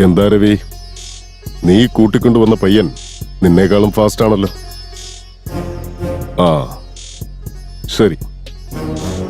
എന്താ രവി, നീ കൂട്ടിക്കൊണ്ടുവന്ന പയ്യൻ നിന്നേക്കാളും ഫാസ്റ്റ് ആണല്ലോ. ആ ശരി,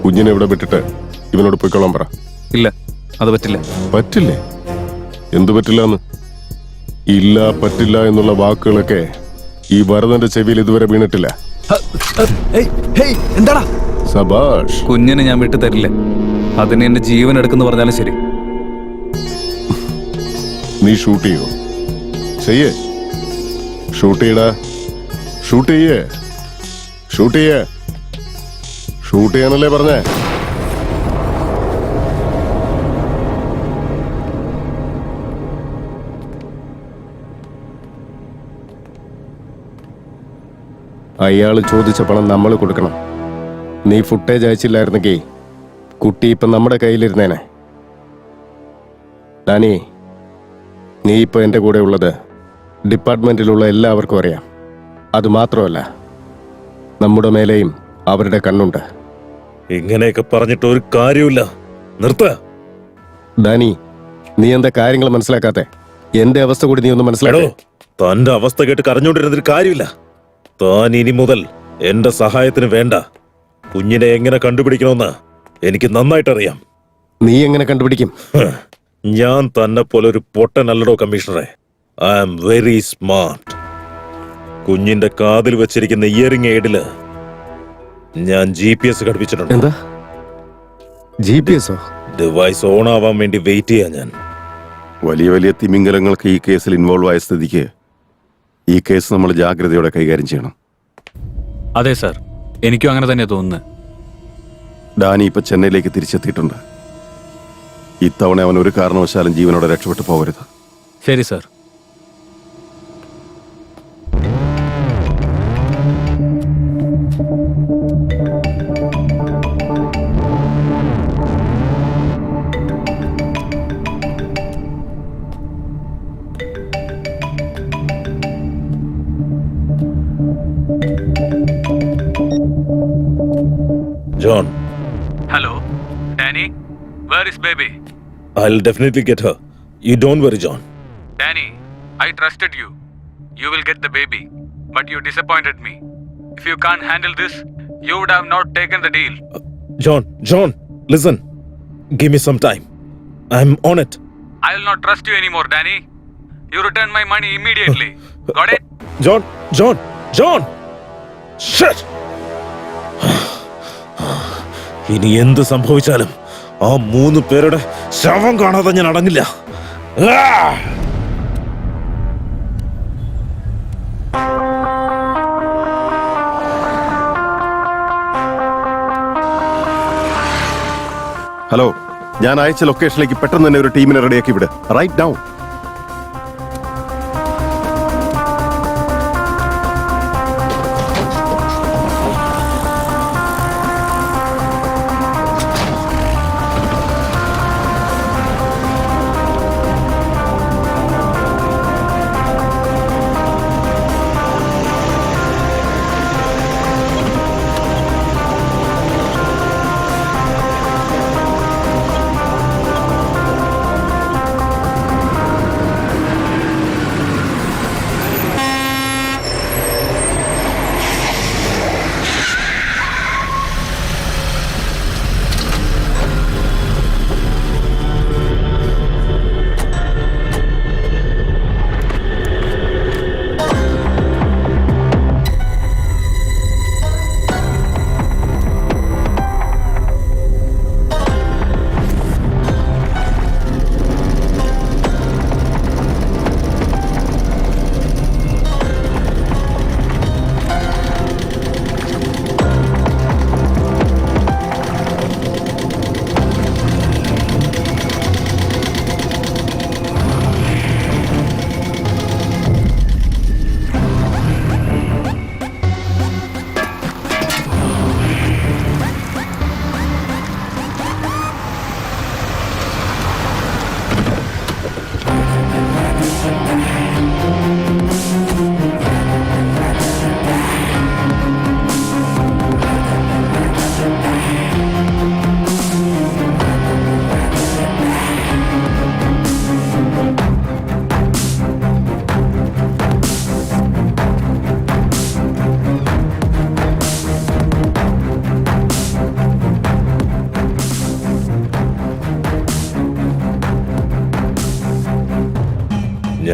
കുഞ്ഞിനെ ഇവിടെ വിട്ടിട്ട് ഇവനോട് പോയിക്കോളാൻ പറ. ഇല്ല, അത് പറ്റില്ല. പറ്റില്ലേ? എന്തു പറ്റില്ലാന്ന്? ഇല്ല, പറ്റില്ല എന്നുള്ള വാക്കുകളൊക്കെ ഈ ഭരതന്റെ ചെവിയിൽ ഇതുവരെ വീണിട്ടില്ല. എന്താടാ? സബാഷ്. കുഞ്ഞിനെ ഞാൻ വിട്ടു തരില്ല. അതിന് എന്റെ ജീവൻ എടുക്കുന്നു പറഞ്ഞാലും ശരി. നീ ഷൂട്ട് ചെയ്യോ? ചെയ്യേ. ഷൂട്ട് ചെയ്യടാ. ഷൂട്ട് ചെയ്യേ. ഷൂട്ട് ചെയ്യേ. ഷൂട്ട് ചെയ്യാനല്ലേ പറഞ്ഞേ? അയാൾ ചോദിച്ച പണം നമ്മൾ കൊടുക്കണം. നീ ഫുട്ടേജ് അയച്ചില്ലായിരുന്നെങ്കിൽ കുട്ടി ഇപ്പം നമ്മുടെ കയ്യിലിരുന്നേനെ. ഡാനി, നീ ഇപ്പോൾ എൻ്റെ കൂടെ ഉള്ളത് ഡിപ്പാർട്ട്മെൻറ്റിലുള്ള എല്ലാവർക്കും അറിയാം. അതുമാത്രമല്ല, നമ്മുടെ മേലെയും അവരുടെ കണ്ണുണ്ട്. ഇങ്ങനെയൊക്കെ പറഞ്ഞിട്ട് ഒരു കാര്യമില്ല. നിർത്ത. ഡാനി, നീ എന്താ കാര്യങ്ങൾ മനസ്സിലാക്കാത്തെ? എന്റെ അവസ്ഥ കൂടി നീ ഒന്ന് മനസ്സിലാക്കോ? തന്റെ അവസ്ഥ കേട്ട് കരഞ്ഞോണ്ടിരുന്നൊരു കാര്യമില്ല. താൻ ഇനി മുതൽ എന്റെ സഹായത്തിന് വേണ്ട. കുഞ്ഞിനെ എങ്ങനെ കണ്ടുപിടിക്കണമെന്ന് എനിക്ക് നന്നായിട്ടറിയാം. നീ എങ്ങനെ കണ്ടുപിടിക്കും? ഞാൻ തന്നെ പോലെ ഒരു പൊട്ടനല്ലടോ കമ്മീഷണറെ. I am very smart. കുഞ്ഞിന്റെ കാതിൽ വെച്ചിരിക്കുന്ന ഇയറിംഗ് എയ്ഡില് ഞാൻ GPS ഘടിപ്പിച്ചിട്ടുണ്ട്. എന്താ GPS? ഡിവൈസ് ഓൺ ആവാൻ വേണ്ടി വെയിറ്റ് ചെയ്യാൻ ഞാൻ. വലിയ വലിയ തിമിംഗലങ്ങൾക്ക് ഈ കേസിൽ ഇൻവോൾവ് ആയ സ്ഥിതിക്ക് ഈ കേസ് നമ്മൾ ജാഗ്രതയോടെ കൈകാര്യം ചെയ്യണം. അതെ സാർ, എനിക്കും അങ്ങനെ തന്നെ തോന്നുന്നത്. ഡാനി ഇപ്പൊ ചെന്നൈയിലേക്ക് തിരിച്ചെത്തിയിട്ടുണ്ട്. ഇത്തവണ അവൻ ഒരു കാരണവശാലും ജീവനോടെ രക്ഷപ്പെട്ടു പോകരുത്. ശരി sir. John. Hello, Danny. Where is baby? I'll definitely get her. You don't worry, John. Danny, I trusted you. You will get the baby, but you disappointed me. If you can't handle this, you would have not taken the deal. John, listen. Give me some time. I'm on it. I will not trust you anymore, Danny. You return my money immediately. Got it? John! Shit! ഇനി എന്ത് സംഭവിച്ചാലും ആ 3 പേരുടെ ശവം കാണാതെ ഞാൻ അടങ്ങില്ല. Hello, ഞാൻ അയച്ച ലൊക്കേഷനിലേക്ക് പെട്ടെന്ന് തന്നെ ഒരു ടീമിനെ റെഡിയാക്കി വിട്. Write down.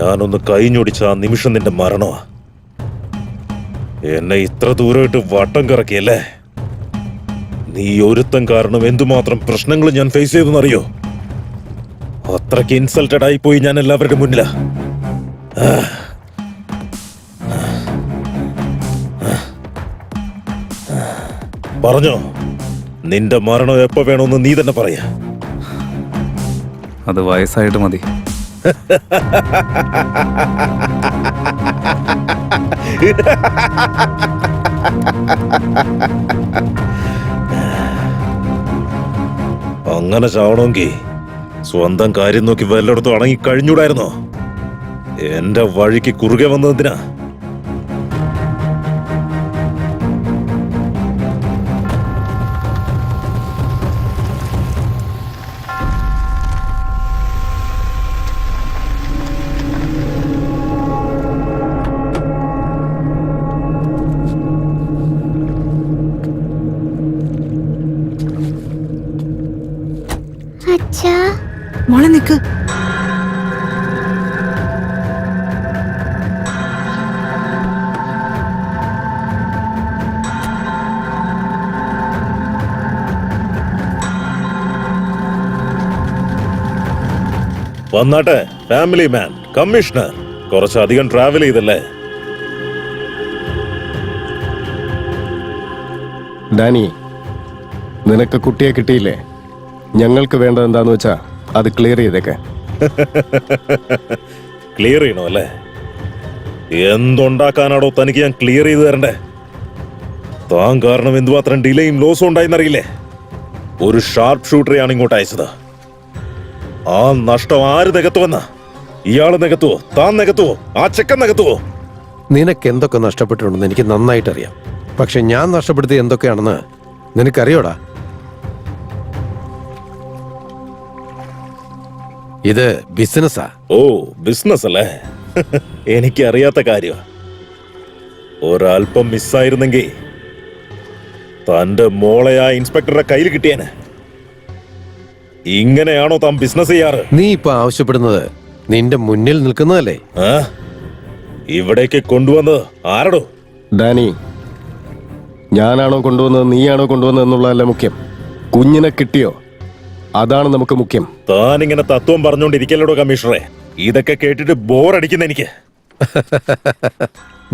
ഞാനൊന്ന് കൈഞ്ഞൊടിച്ച ആ നിമിഷം നിന്റെ മരണമാ. എന്നെ ഇത്ര ദൂരമായിട്ട് വട്ടം കറക്കിയല്ലേ? നീ ഒരുത്തം കാരണം എന്തുമാത്രം പ്രശ്നങ്ങൾ ഞാൻ ഫേസ് ചെയ്തെന്നറിയോ? അത്രയ്ക്ക് ഇൻസൾട്ടഡ് ആയി പോയി ഞാൻ എല്ലാവരുടെ മുന്നിലാ. പറഞ്ഞോ, നിന്റെ മരണം എപ്പോ വേണമെന്ന് നീ തന്നെ പറയാ. അത് വയസ്സായിട്ട് മതി. അങ്ങനെ ചാവണമെങ്കിൽ സ്വന്തം കാര്യം നോക്കി വല്ലയിടത്തും അടങ്ങി കഴിഞ്ഞൂടായിരുന്നോ? എന്റെ വഴിക്ക് കുറുകെ വന്നതിനാ. അച്ഛാ, മോളെ നിക്ക്. വന്നാട്ടെ ഫാമിലി മാൻ, കമ്മീഷണർ. കുറച്ചധികം ട്രാവൽ ചെയ്തല്ലേ? ഡാനി, നിനക്ക് കുട്ടിയെ കിട്ടിയില്ലേ? ഞങ്ങൾക്ക് വേണ്ടത് എന്താന്ന് വെച്ചാ അത് ക്ലിയർ ചെയ്തേക്കെ. ക്ലിയർ ചെയ്യണോ അല്ലേ? എന്തുണ്ടാക്കാനാടോ തനിക്ക് ഞാൻ ക്ലിയർ ചെയ്ത് തരണ്ടേ? താൻ കാരണം എന്തുമാത്രം ഡിലേയും ലോസും ഉണ്ടായിന്നറിയില്ലേ? ഒരു ഷാർപ്പ് ഷൂട്ടറെയാണ് ഇങ്ങോട്ട് അയച്ചത്. ആ നഷ്ടം ആര് നികത്തുവെന്ന? ഇയാള് നികത്തുവോ? താൻ നികത്തുവോ? ആ ചെക്കൻ നികത്തുവോ? നിനക്ക് എന്തൊക്കെ നഷ്ടപ്പെട്ടിട്ടുണ്ടെന്ന് എനിക്ക് നന്നായിട്ടറിയാം. പക്ഷെ ഞാൻ നഷ്ടപ്പെടുത്തിയത് എന്തൊക്കെയാണെന്ന് നിനക്കറിയോടാ? ഇത് ബിസിനസ്സാ. ഓ, ബിസിനസ് അല്ലേ? എനിക്കറിയാത്ത കാര്യ. ഒരൽപ്പം മിസ്സായിരുന്നെങ്കിൽ തന്റെ മോളെ ആ ഇൻസ്പെക്ടറുടെ കയ്യിൽ കിട്ടിയേനെ. ഇങ്ങനെയാണോ താൻ ബിസിനസ് ചെയ്യാറ്? നീ ഇപ്പൊ ആവശ്യപ്പെടുന്നത് നിന്റെ മുന്നിൽ നിൽക്കുന്നതല്ലേ? ആ? ഇവിടേക്ക് കൊണ്ടുവന്നത് ആരടോ? ഡാനി, ഞാനാണോ കൊണ്ടുവന്നത് നീയാണോ കൊണ്ടുവന്നത് എന്നുള്ളതല്ല മുഖ്യം. കുഞ്ഞിനെ കിട്ടിയോ? അതാണ് നമുക്ക് മുഖ്യം. താനിങ്ങനെ തത്വം പറഞ്ഞുകൊണ്ടിരിക്കല്ലോ കമ്മീഷണറെ. ഇതൊക്കെ കേട്ടിട്ട് ബോറടിക്കുന്ന എനിക്ക്.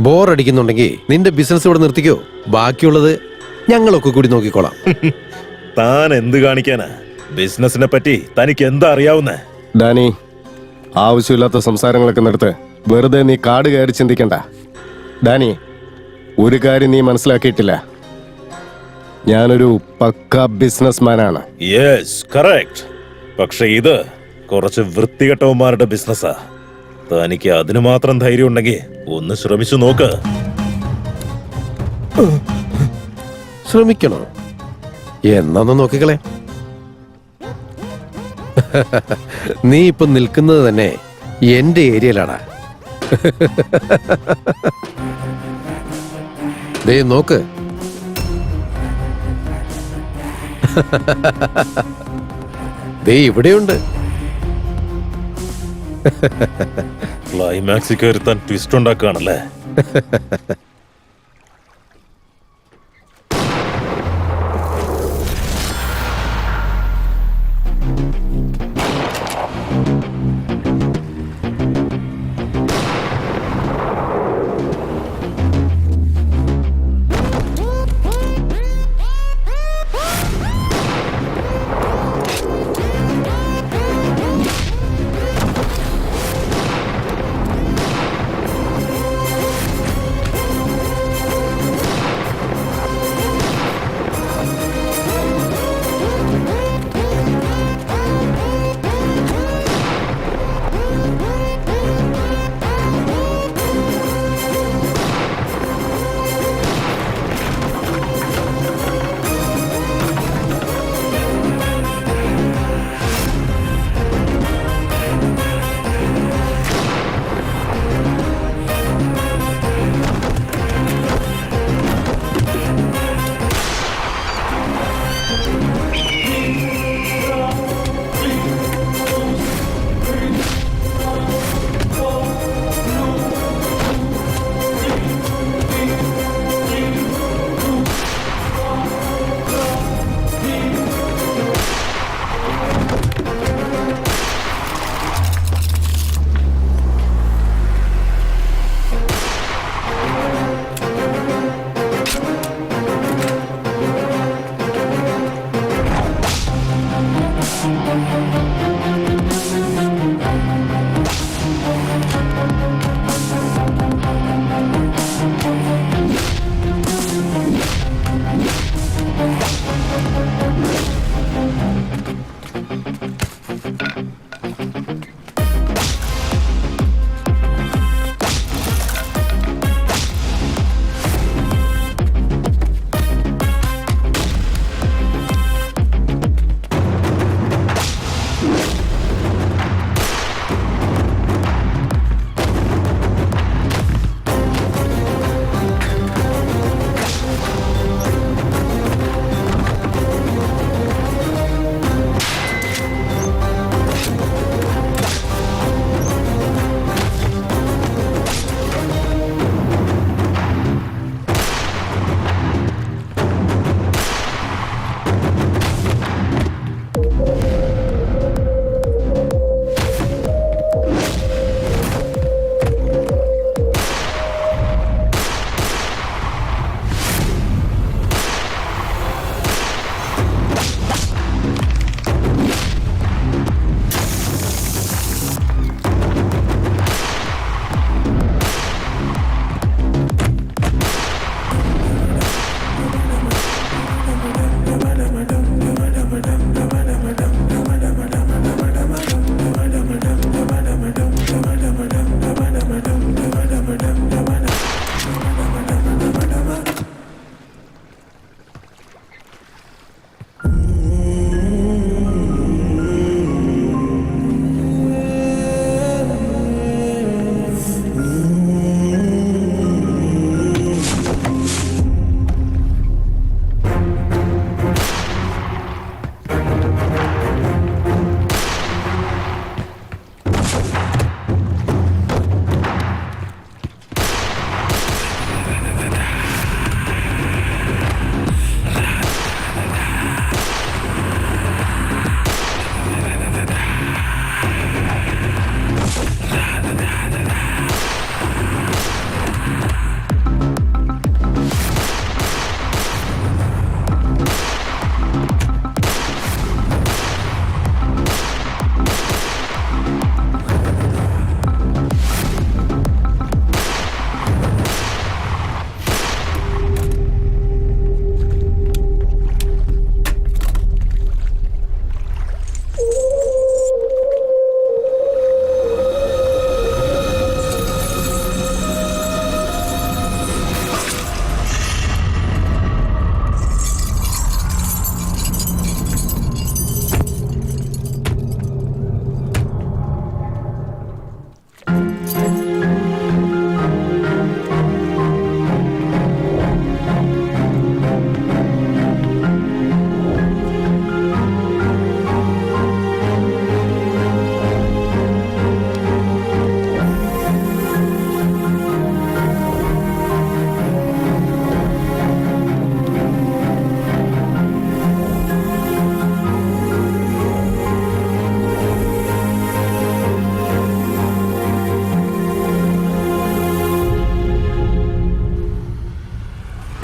ബോറടിക്കുന്നുണ്ടെങ്കിൽ നിന്റെ ബിസിനസ് ഇവിടെ നിർത്തിക്കോ. ബാക്കിയുള്ളത് ഞങ്ങളൊക്കെ കൂടി നോക്കിക്കോളാം. താൻ എന്ത് കാണിക്കാനാ? ബിസിനസിനെ പറ്റി തനിക്ക് എന്താ അറിയാവുന്നേ? ഡാനി, ആവശ്യമില്ലാത്ത സംസാരങ്ങളൊക്കെ നിർത്ത്. വെറുതെ നീ കാട് കയറി ചിന്തിക്കണ്ട. ഡാനി, ഒരു കാര്യം നീ മനസ്സിലാക്കിയിട്ടില്ല. ഞാനൊരു പക്ക ബിസിനസ്മാനാണ്. Yes, correct. പക്ഷെ ഇത് കുറച്ച് വൃത്തികെട്ടവന്മാരുടെ ബിസിനസ്സാ. തനിക്ക് അതിന് മാത്രം ധൈര്യം ഉണ്ടെങ്കിൽ ഒന്ന് ശ്രമിച്ചു നോക്ക്. ശ്രമിക്കണോ? എന്നൊന്ന് നോക്കിക്കളെ. നീ ഇപ്പൊ നിൽക്കുന്നത് തന്നെ എന്റെ ഏരിയയിലാടാ. ദേ നോക്ക്. ദേ ഇവിടെയുണ്ട്. ക്ലൈമാക്സിൽ കയറി താൻ ട്വിസ്റ്റ് ഉണ്ടാക്കുകയാണല്ലേ?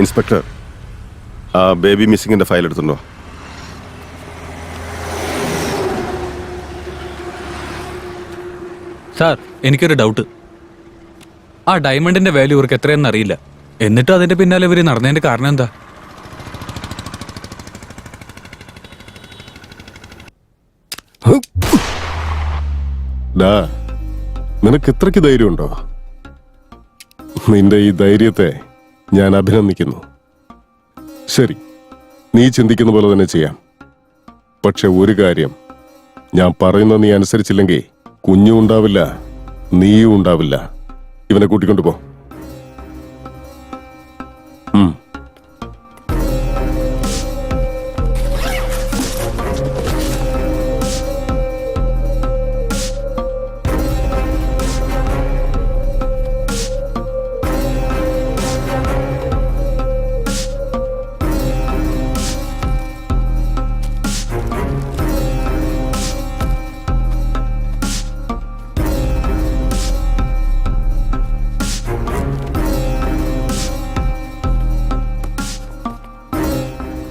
ഇൻസ്പെക്ടർ, ആ ബേബി മിസ്സിങ്ങിന്റെ ഫയൽ എടുത്തുണ്ടോ? സാർ, എനിക്കൊരു ഡൗട്ട്. ആ ഡയമണ്ടിന്റെ വാല്യൂ ഇവർക്ക് എത്രയെന്ന് അറിയില്ല. എന്നിട്ടും അതിന്റെ പിന്നാലെ ഇവര് നടന്നതിന്റെ കാരണം എന്താ? ഡാ, നിനക്ക് ഇത്രയ്ക്ക് ധൈര്യമുണ്ടോ? നിന്റെ ഈ ധൈര്യത്തെ ഞാൻ അഭിനന്ദിക്കുന്നു. ശരി, നീ ചിന്തിക്കുന്ന പോലെ തന്നെ ചെയ്യാം. പക്ഷെ ഒരു കാര്യം, ഞാൻ പറയുന്ന നീ അനുസരിച്ചില്ലെങ്കിൽ കുഞ്ഞും ഉണ്ടാവില്ല, നീയും ഉണ്ടാവില്ല. ഇവനെ കൂട്ടിക്കൊണ്ടു പോ.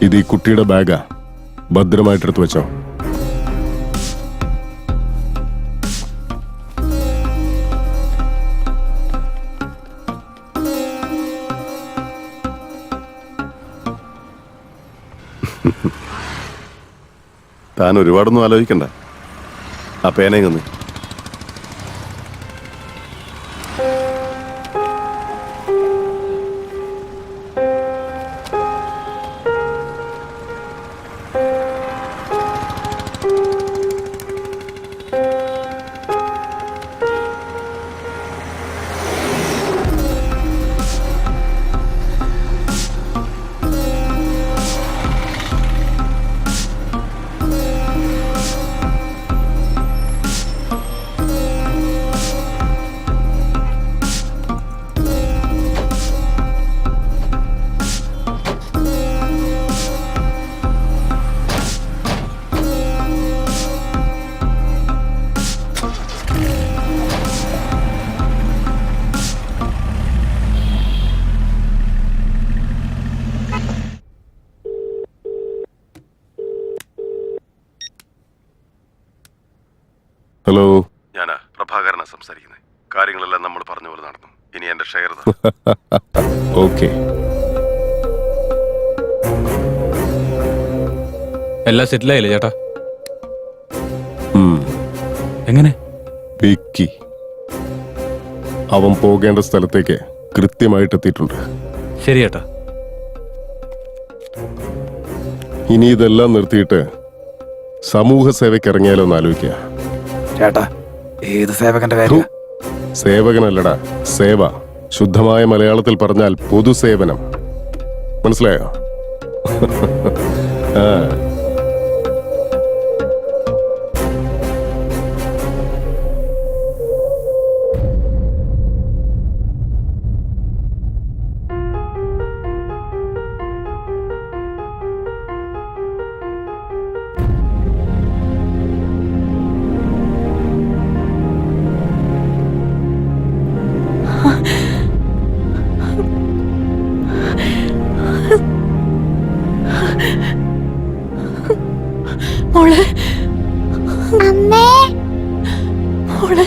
ഇത് ഈ കുട്ടിയുടെ ബാഗാ, ഭദ്രമായിട്ടെടുത്ത് വെച്ചോ. താൻ ഒരുപാടൊന്നും ആലോചിക്കണ്ട. ആ പേനയെന്ന് ഹലോ, ഞാനാ പ്രഭാകരനാ സംസാരിക്കുന്നത്. കാര്യങ്ങളെല്ലാം നമ്മൾ പറഞ്ഞ പോലെ നടന്നു. ഇനി എന്റെ ഷെയർ ഓക്കെ. എല്ലാം സെറ്റിലായില്ലേ ചേട്ടാ? എങ്ങനെ? വിക്കി അവൻ പോകേണ്ട സ്ഥലത്തേക്ക് കൃത്യമായിട്ട് എത്തിയിട്ടുണ്ട്. ശരി ചേട്ടാ. ഇനി ഇതെല്ലാം നിർത്തിയിട്ട് സമൂഹ സേവയ്ക്ക് ഇറങ്ങിയാലോ എന്ന് ആലോചിക്കുക. ചേട്ടാ, ഏത് സേവകന്റെ കാര്യം? സേവകനല്ലടാ, സേവ. ശുദ്ധമായ മലയാളത്തിൽ പറഞ്ഞാൽ പൊതുസേവനം. മനസ്സിലായോ? ആ, മോളെ, അമ്മേ, മോളെ,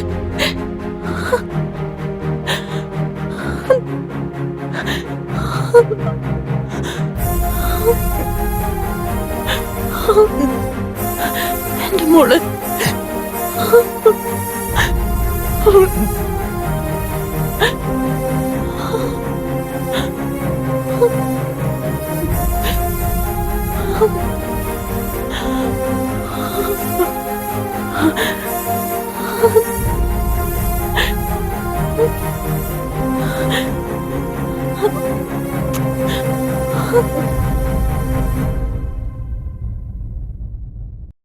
എന്റെ മോള്. Oh